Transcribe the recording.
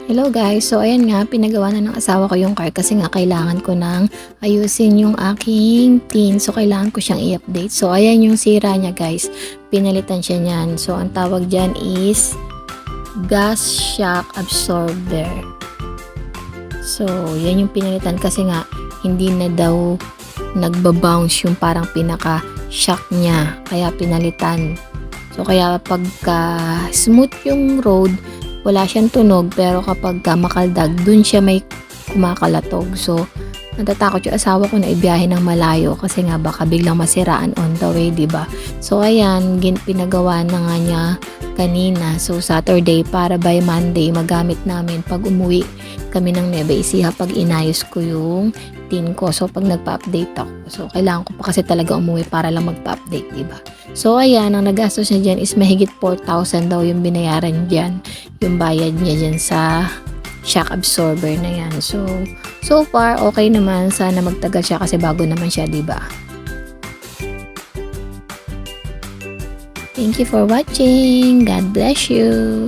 Hello guys, so ayan nga, pinagawa na ng asawa ko yung car kasi nga kailangan ko nang ayusin yung aking tin. So kailangan ko siyang i-update. So ayan yung sira niya guys, pinalitan siya niyan. So ang tawag dyan is gas shock absorber. So yan yung pinalitan kasi nga hindi na daw nagbabounce yung parang pinaka shock niya. Kaya pinalitan. So kaya pagka smooth yung road, wala siyang tunog, pero kapag makaldag, dun siya may kumakalatog. So, natatakot yung asawa ko na ibiyahe ng malayo kasi nga baka biglang masiraan on the way, di ba? So, ayan, pinagawa na nga niya kanina. So, Saturday para by Monday magamit namin pag umuwi kami ng Nueva Ecija pag inayos ko yung tin ko. So, pag nagpa-update ako. So, kailangan ko pa kasi talaga umuwi para lang magpa-update, di ba? So, ayan, ang nagastos niya dyan is mahigit 4,000 daw yung binayaran dyan. Yung bayad niya dyan sa shock absorber na yan. So far, okay naman. Sana magtagal siya kasi bago naman siya, diba? Thank you for watching. God bless you.